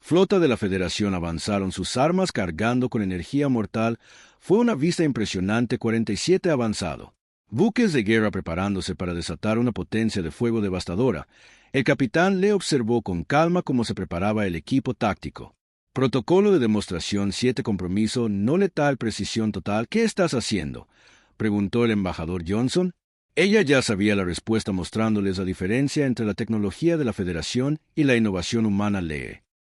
Flota de la Federación avanzaron sus armas cargando con energía mortal. Fue una vista impresionante. 47 avanzado. Buques de guerra preparándose para desatar una potencia de fuego devastadora. El capitán le observó con calma cómo se preparaba el equipo táctico. Protocolo de demostración 7. Compromiso no letal. Precisión total. ¿Qué estás haciendo?, preguntó el embajador Johnson. Ella ya sabía la respuesta, mostrándoles la diferencia entre la tecnología de la Federación y la innovación humana.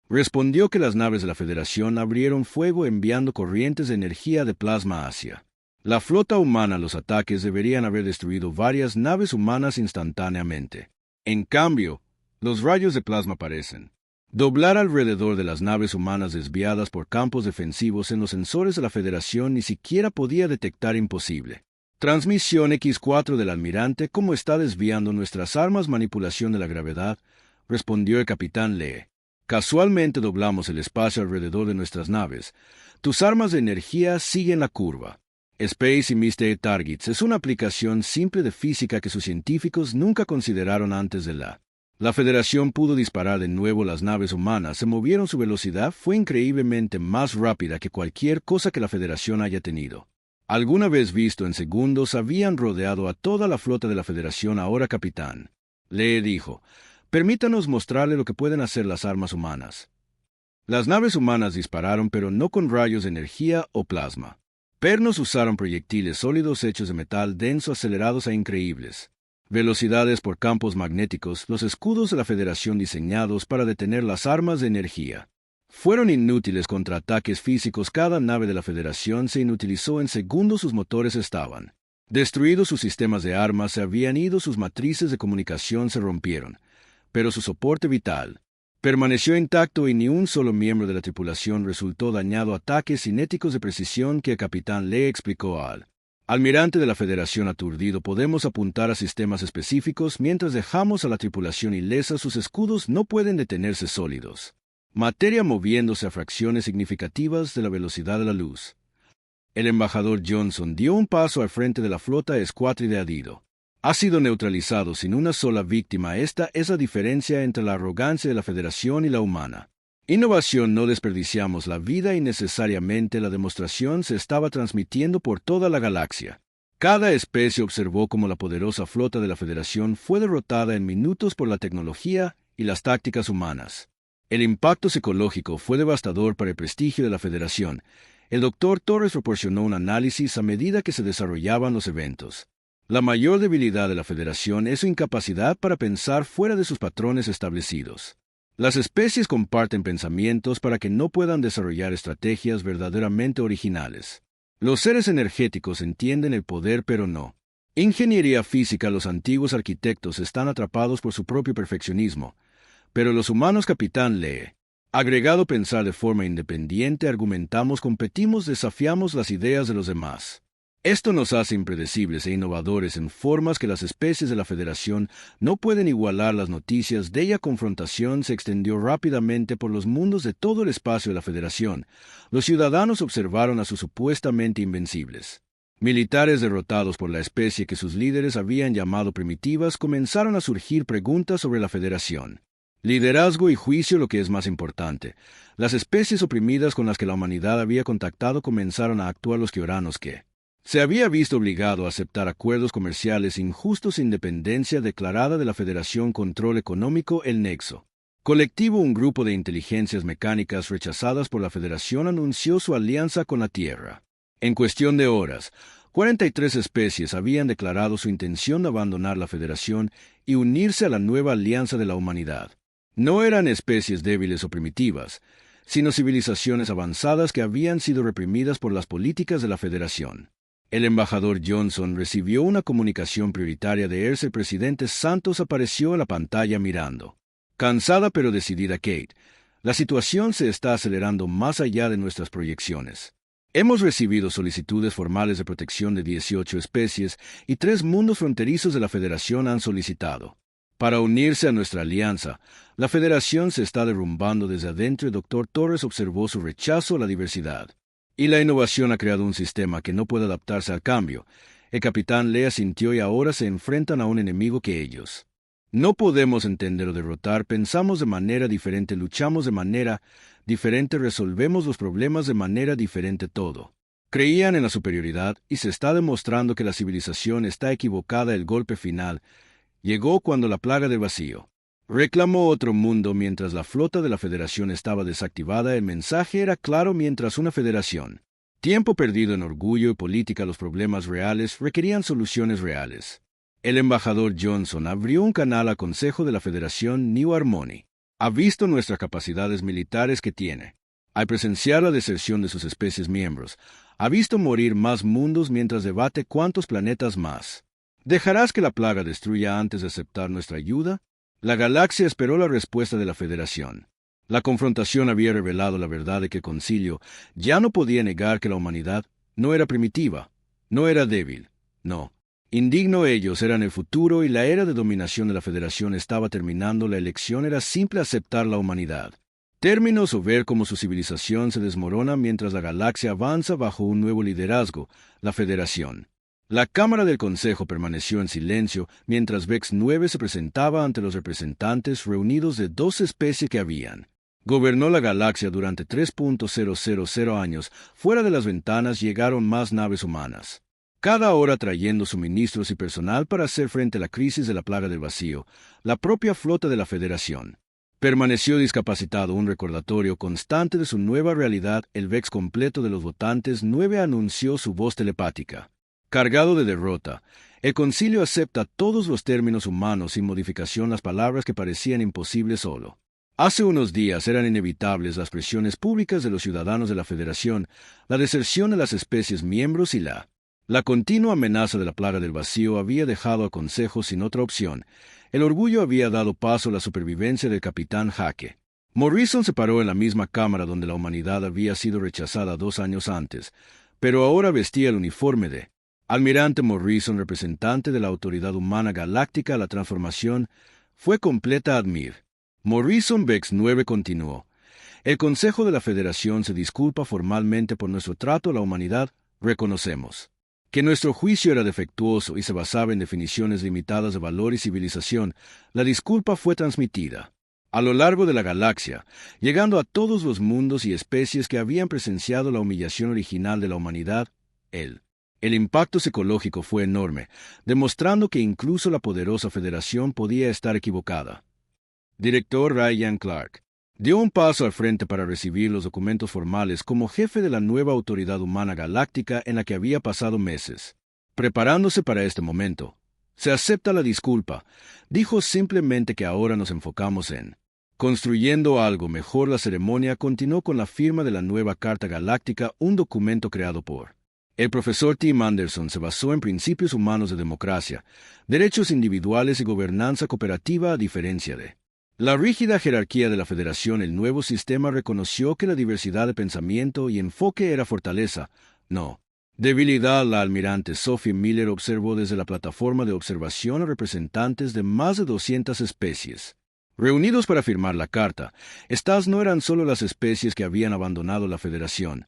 Respondió que las naves de la Federación abrieron fuego enviando corrientes de energía de plasma hacia la flota humana. Los ataques deberían haber destruido varias naves humanas instantáneamente. En cambio, los rayos de plasma parecen doblar alrededor de las naves humanas desviadas por campos defensivos en los sensores de la Federación. Ni siquiera podía detectar. Imposible. Transmisión X4 del almirante. ¿Cómo está desviando nuestras armas? Manipulación de la gravedad, respondió el capitán Lee. Casualmente doblamos el espacio alrededor de nuestras naves. Tus armas de energía siguen la curva. Space y Mystery Targets es una aplicación simple de física que sus científicos nunca consideraron antes de la Federación pudo disparar de nuevo. Las naves humanas se movieron. Su velocidad fue increíblemente más rápida que cualquier cosa que la Federación haya tenido alguna vez visto. En segundos habían rodeado a toda la flota de la Federación. Ahora, capitán, le dijo, permítanos mostrarle lo que pueden hacer las armas humanas. Las naves humanas dispararon, pero no con rayos de energía o plasma. Pernos usaron proyectiles sólidos hechos de metal denso acelerados a increíbles velocidades por campos magnéticos. Los escudos de la Federación diseñados para detener las armas de energía fueron inútiles contra ataques físicos. Cada nave de la Federación se inutilizó en segundos. Sus motores estaban destruidos, sus sistemas de armas se habían ido, sus matrices de comunicación se rompieron, pero su soporte vital permaneció intacto y ni un solo miembro de la tripulación resultó dañado. Ataques cinéticos de precisión que el capitán le explicó al Almirante de la Federación aturdido, podemos apuntar a sistemas específicos mientras dejamos a la tripulación ilesa. Sus escudos no pueden detenerse sólidos. Materia moviéndose a fracciones significativas de la velocidad de la luz. El embajador Johnson dio un paso al frente de la flota escuátride Adido. Ha sido neutralizado sin una sola víctima. Esta es la diferencia entre la arrogancia de la Federación y la humana. Innovación, no desperdiciamos la vida innecesariamente. La demostración se estaba transmitiendo por toda la galaxia. Cada especie observó cómo la poderosa flota de la Federación fue derrotada en minutos por la tecnología y las tácticas humanas. El impacto psicológico fue devastador para el prestigio de la Federación. El Dr. Torres proporcionó un análisis a medida que se desarrollaban los eventos. La mayor debilidad de la Federación es su incapacidad para pensar fuera de sus patrones establecidos. Las especies comparten pensamientos para que no puedan desarrollar estrategias verdaderamente originales. Los seres energéticos entienden el poder, pero no. Ingeniería física. Los antiguos arquitectos están atrapados por su propio perfeccionismo, pero los humanos, Capitán Lee, agregado pensar de forma independiente, argumentamos, competimos, desafiamos las ideas de los demás. Esto nos hace impredecibles e innovadores en formas que las especies de la Federación no pueden igualar. Las noticias de ella confrontación se extendió rápidamente por los mundos de todo el espacio de la Federación. Los ciudadanos observaron a sus supuestamente invencibles militares derrotados por la especie que sus líderes habían llamado primitivas. Comenzaron a surgir preguntas sobre la Federación. Liderazgo y juicio. Lo que es más importante, las especies oprimidas con las que la humanidad había contactado comenzaron a actuar. Los Kioranos, que se había visto obligado a aceptar acuerdos comerciales injustos, independencia declarada de la Federación, control económico, el nexo colectivo. Un grupo de inteligencias mecánicas rechazadas por la Federación anunció su alianza con la Tierra. En cuestión de horas, 43 especies habían declarado su intención de abandonar la Federación y unirse a la nueva alianza de la humanidad. No eran especies débiles o primitivas, sino civilizaciones avanzadas que habían sido reprimidas por las políticas de la Federación. El embajador Johnson recibió una comunicación prioritaria de Erse. El presidente Santos apareció en la pantalla mirando. Cansada pero decidida, Kate. La situación se está acelerando más allá de nuestras proyecciones. Hemos recibido solicitudes formales de protección de 18 especies y 3 mundos fronterizos de la Federación han solicitado para unirse a nuestra alianza. La Federación se está derrumbando desde adentro. El Dr. Torres observó su rechazo a la diversidad. Y la innovación ha creado un sistema que no puede adaptarse al cambio. El Capitán Lee asintió y ahora se enfrentan a un enemigo que ellos no podemos entender o derrotar. Pensamos de manera diferente, luchamos de manera diferente, resolvemos los problemas de manera diferente. Todo creían en la superioridad y se está demostrando que la civilización está equivocada. El golpe final llegó cuando la plaga del vacío reclamó otro mundo. Mientras la flota de la Federación estaba desactivada, el mensaje era claro. Mientras una federación, tiempo perdido en orgullo y política. Los problemas reales requerían soluciones reales. El embajador Johnson abrió un canal al Consejo de la Federación. New Harmony ha visto nuestras capacidades militares que tiene. Al presenciar la deserción de sus especies miembros, ha visto morir más mundos mientras debate cuántos planetas más. ¿Dejarás que la plaga destruya antes de aceptar nuestra ayuda? La galaxia esperó la respuesta de la Federación. La confrontación había revelado la verdad de que el concilio ya no podía negar que la humanidad no era primitiva, no era débil, no. Indigno, ellos eran el futuro y la era de dominación de la Federación estaba terminando. La elección era simple: aceptar la humanidad. Términos o ver cómo su civilización se desmorona mientras la galaxia avanza bajo un nuevo liderazgo, la Federación. La Cámara del Consejo permaneció en silencio mientras Vex 9 se presentaba ante los representantes reunidos de 2 especies que habían gobernó la galaxia durante 3.000 años. Fuera de las ventanas llegaron más naves humanas, cada hora trayendo suministros y personal para hacer frente a la crisis de la plaga del vacío. La propia flota de la Federación permaneció discapacitado, un recordatorio constante de su nueva realidad. El Vex completo de los votantes 9 anunció su voz telepática. Cargado de derrota, el concilio acepta todos los términos humanos sin modificación. Las palabras que parecían imposibles solo hace unos días eran inevitables. Las presiones públicas de los ciudadanos de la Federación, la deserción de las especies miembros y la continua amenaza de la plaga del vacío había dejado al Consejo sin otra opción. El orgullo había dado paso a la supervivencia del Capitán Jaque. Morrison se paró en la misma cámara donde la humanidad había sido rechazada 2 años antes, pero ahora vestía el uniforme de Almirante Morrison, representante de la Autoridad Humana Galáctica a la Transformación, fue completa admir. Morrison Bex 9 continuó. El Consejo de la Federación se disculpa formalmente por nuestro trato a la humanidad. Reconocemos que nuestro juicio era defectuoso y se basaba en definiciones limitadas de valor y civilización. La disculpa fue transmitida a lo largo de la galaxia, llegando a todos los mundos y especies que habían presenciado la humillación original de la humanidad. El impacto psicológico fue enorme, demostrando que incluso la poderosa Federación podía estar equivocada. Director Ryan Clark dio un paso al frente para recibir los documentos formales como jefe de la nueva Autoridad Humana Galáctica en la que había pasado meses. Preparándose para este momento, se acepta la disculpa. Dijo simplemente que ahora nos enfocamos en construyendo algo mejor. La ceremonia continuó con la firma de la nueva Carta Galáctica, un documento creado por el profesor Tim Anderson. Se basó en principios humanos de democracia, derechos individuales y gobernanza cooperativa a diferencia de la rígida jerarquía de la Federación. El nuevo sistema reconoció que la diversidad de pensamiento y enfoque era fortaleza, no debilidad. La almirante Sophie Miller observó desde la plataforma de observación a representantes de más de 200 especies reunidos para firmar la carta. Estas no eran solo las especies que habían abandonado la Federación,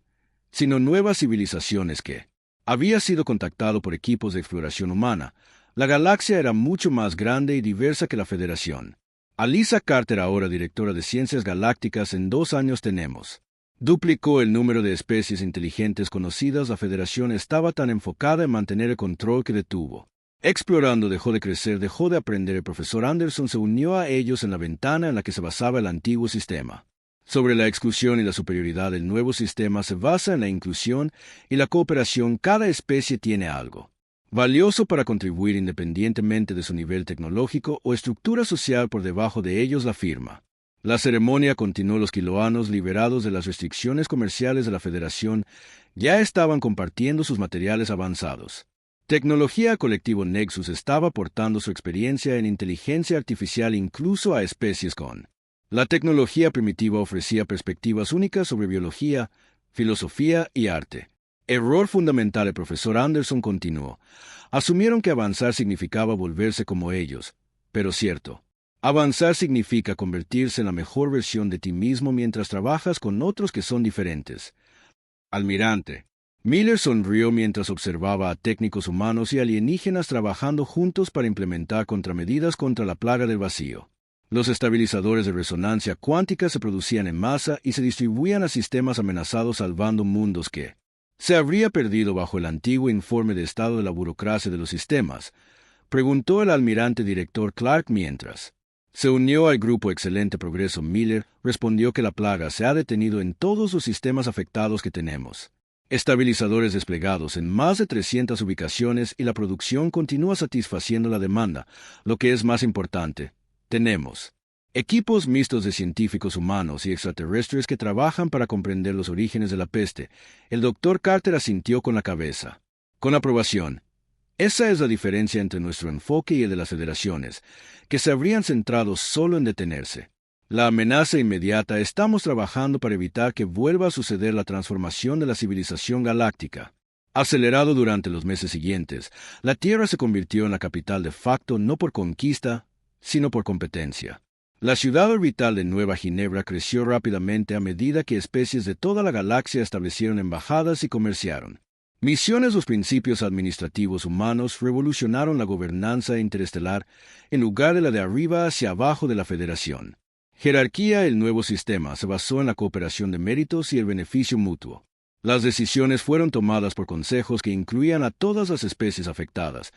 sino nuevas civilizaciones que había sido contactado por equipos de exploración humana. La galaxia era mucho más grande y diversa que la Federación. Alisa Carter, ahora directora de Ciencias Galácticas, en 2 años duplicó el número de especies inteligentes conocidas. La Federación estaba tan enfocada en mantener el control que detuvo. Explorando dejó de crecer, dejó de aprender. El profesor Anderson se unió a ellos en la ventana en la que se basaba el antiguo sistema. Sobre la exclusión y la superioridad, el nuevo sistema se basa en la inclusión y la cooperación. Cada especie tiene algo valioso para contribuir independientemente de su nivel tecnológico o estructura social por debajo de ellos. La firma. La ceremonia continuó. Los quiloanos, liberados de las restricciones comerciales de la Federación, ya estaban compartiendo sus materiales avanzados. Tecnología Colectivo Nexus estaba aportando su experiencia en inteligencia artificial incluso a especies con la tecnología primitiva. Ofrecía perspectivas únicas sobre biología, filosofía y arte. Error fundamental. El profesor Anderson continuó. Asumieron que avanzar significaba volverse como ellos, pero cierto. Avanzar significa convertirse en la mejor versión de ti mismo mientras trabajas con otros que son diferentes. Almirante Miller sonrió mientras observaba a técnicos humanos y alienígenas trabajando juntos para implementar contramedidas contra la plaga del vacío. Los estabilizadores de resonancia cuántica se producían en masa y se distribuían a sistemas amenazados, salvando mundos que se habría perdido bajo el antiguo informe de estado de la burocracia de los sistemas, preguntó el almirante director Clark mientras se unió al grupo. Excelente progreso. Miller respondió que la plaga se ha detenido en todos los sistemas afectados que tenemos. Estabilizadores desplegados en más de 300 ubicaciones y la producción continúa satisfaciendo la demanda. Lo que es más importante, tenemos equipos mixtos de científicos humanos y extraterrestres que trabajan para comprender los orígenes de la peste. El doctor Carter asintió con la cabeza. Con aprobación. Esa es la diferencia entre nuestro enfoque y el de las federaciones, que se habrían centrado solo en detenerse. La amenaza inmediata. Estamos trabajando para evitar que vuelva a suceder la transformación de la civilización galáctica. Acelerado durante los meses siguientes, la Tierra se convirtió en la capital de facto no por conquista, sino por competencia. La ciudad orbital de Nueva Ginebra creció rápidamente a medida que especies de toda la galaxia establecieron embajadas y comerciaron misiones. Los principios administrativos humanos revolucionaron la gobernanza interestelar en lugar de la de arriba hacia abajo de la Federación. Jerarquía. El nuevo sistema se basó en la cooperación de méritos y el beneficio mutuo. Las decisiones fueron tomadas por consejos que incluían a todas las especies afectadas,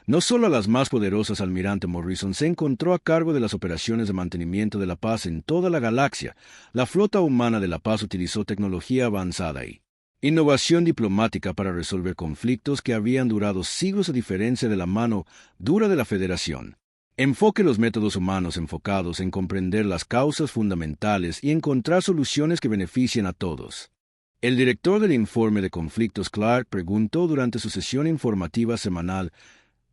no solo a las más poderosas. Almirante Morrison se encontró a cargo de las operaciones de mantenimiento de la paz en toda la galaxia. La flota humana de la paz utilizó tecnología avanzada y innovación diplomática para resolver conflictos que habían durado siglos, a diferencia de la mano dura de la Federación. Enfoque. Los métodos humanos enfocados en comprender las causas fundamentales y encontrar soluciones que beneficien a todos. El director del informe de conflictos, Clark, preguntó durante su sesión informativa semanal,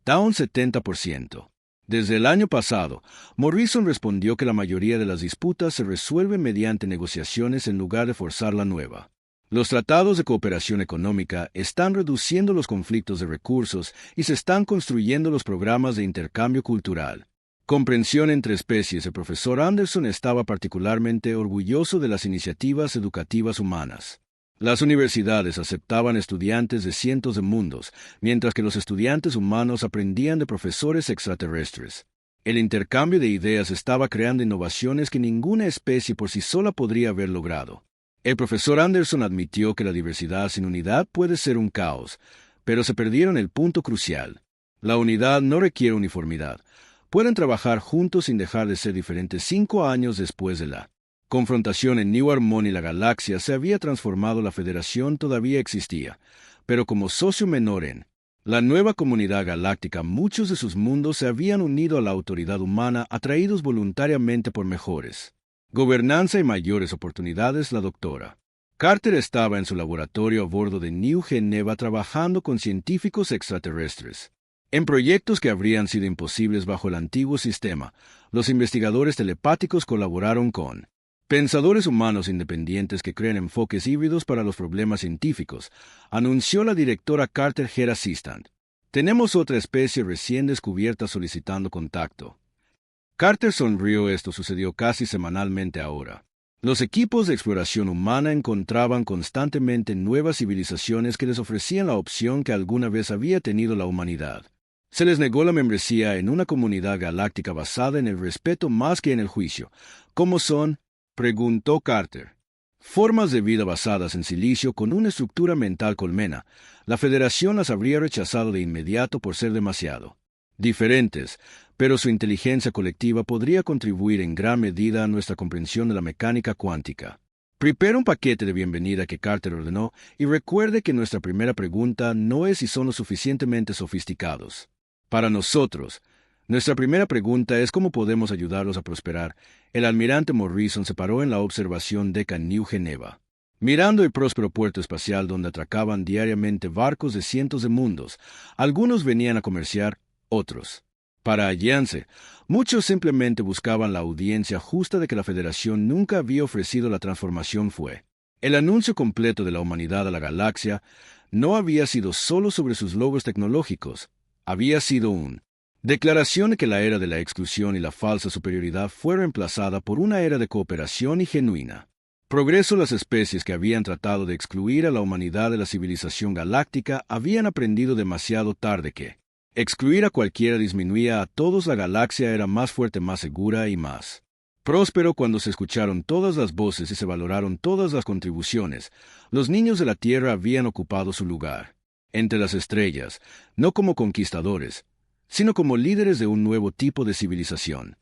da un 70%. Desde el año pasado, Morrison respondió que la mayoría de las disputas se resuelven mediante negociaciones en lugar de forzar la nueva. Los tratados de cooperación económica están reduciendo los conflictos de recursos y se están construyendo los programas de intercambio cultural. Comprensión entre especies. El profesor Anderson estaba particularmente orgulloso de las iniciativas educativas humanas. Las universidades aceptaban estudiantes de cientos de mundos, mientras que los estudiantes humanos aprendían de profesores extraterrestres. El intercambio de ideas estaba creando innovaciones que ninguna especie por sí sola podría haber logrado. El profesor Anderson admitió que la diversidad sin unidad puede ser un caos, pero se perdieron el punto crucial. La unidad no requiere uniformidad. Pueden trabajar juntos sin dejar de ser diferentes 5 años después de la confrontación en New Harmony. La galaxia se había transformado, la Federación todavía existía, pero como socio menor en la nueva comunidad galáctica. Muchos de sus mundos se habían unido a la autoridad humana, atraídos voluntariamente por mejores gobernanza y mayores oportunidades. La doctora Carter estaba en su laboratorio a bordo de New Geneva trabajando con científicos extraterrestres en proyectos que habrían sido imposibles bajo el antiguo sistema. Los investigadores telepáticos colaboraron con pensadores humanos independientes que crean enfoques híbridos para los problemas científicos, anunció la directora Carter Head Assistant. Tenemos otra especie recién descubierta solicitando contacto. Carter sonrió. Esto sucedió casi semanalmente ahora. Los equipos de exploración humana encontraban constantemente nuevas civilizaciones que les ofrecían la opción que alguna vez había tenido la humanidad. Se les negó la membresía en una comunidad galáctica basada en el respeto más que en el juicio. ¿Cómo son?, preguntó Carter. Formas de vida basadas en silicio con una estructura mental colmena. La Federación las habría rechazado de inmediato por ser demasiado diferentes, pero su inteligencia colectiva podría contribuir en gran medida a nuestra comprensión de la mecánica cuántica. Prepara un paquete de bienvenida que Carter ordenó y recuerde que nuestra primera pregunta no es si son lo suficientemente sofisticados. Para nosotros, nuestra primera pregunta es cómo podemos ayudarlos a prosperar. El almirante Morrison se paró en la observación deck en New Geneva, mirando el próspero puerto espacial donde atracaban diariamente barcos de cientos de mundos. Algunos venían a comerciar, otros para hallarse. Muchos simplemente buscaban la audiencia justa de que la Federación nunca había ofrecido. La transformación fue el anuncio completo de la humanidad a la galaxia. No había sido solo sobre sus logros tecnológicos, había sido una declaración de que la era de la exclusión y la falsa superioridad fue reemplazada por una era de cooperación y genuina progreso. Las especies que habían tratado de excluir a la humanidad de la civilización galáctica habían aprendido demasiado tarde que excluir a cualquiera disminuía a todos. La galaxia era más fuerte, más segura y más próspero cuando se escucharon todas las voces y se valoraron todas las contribuciones. Los niños de la Tierra habían ocupado su lugar entre las estrellas, no como conquistadores, sino como líderes de un nuevo tipo de civilización.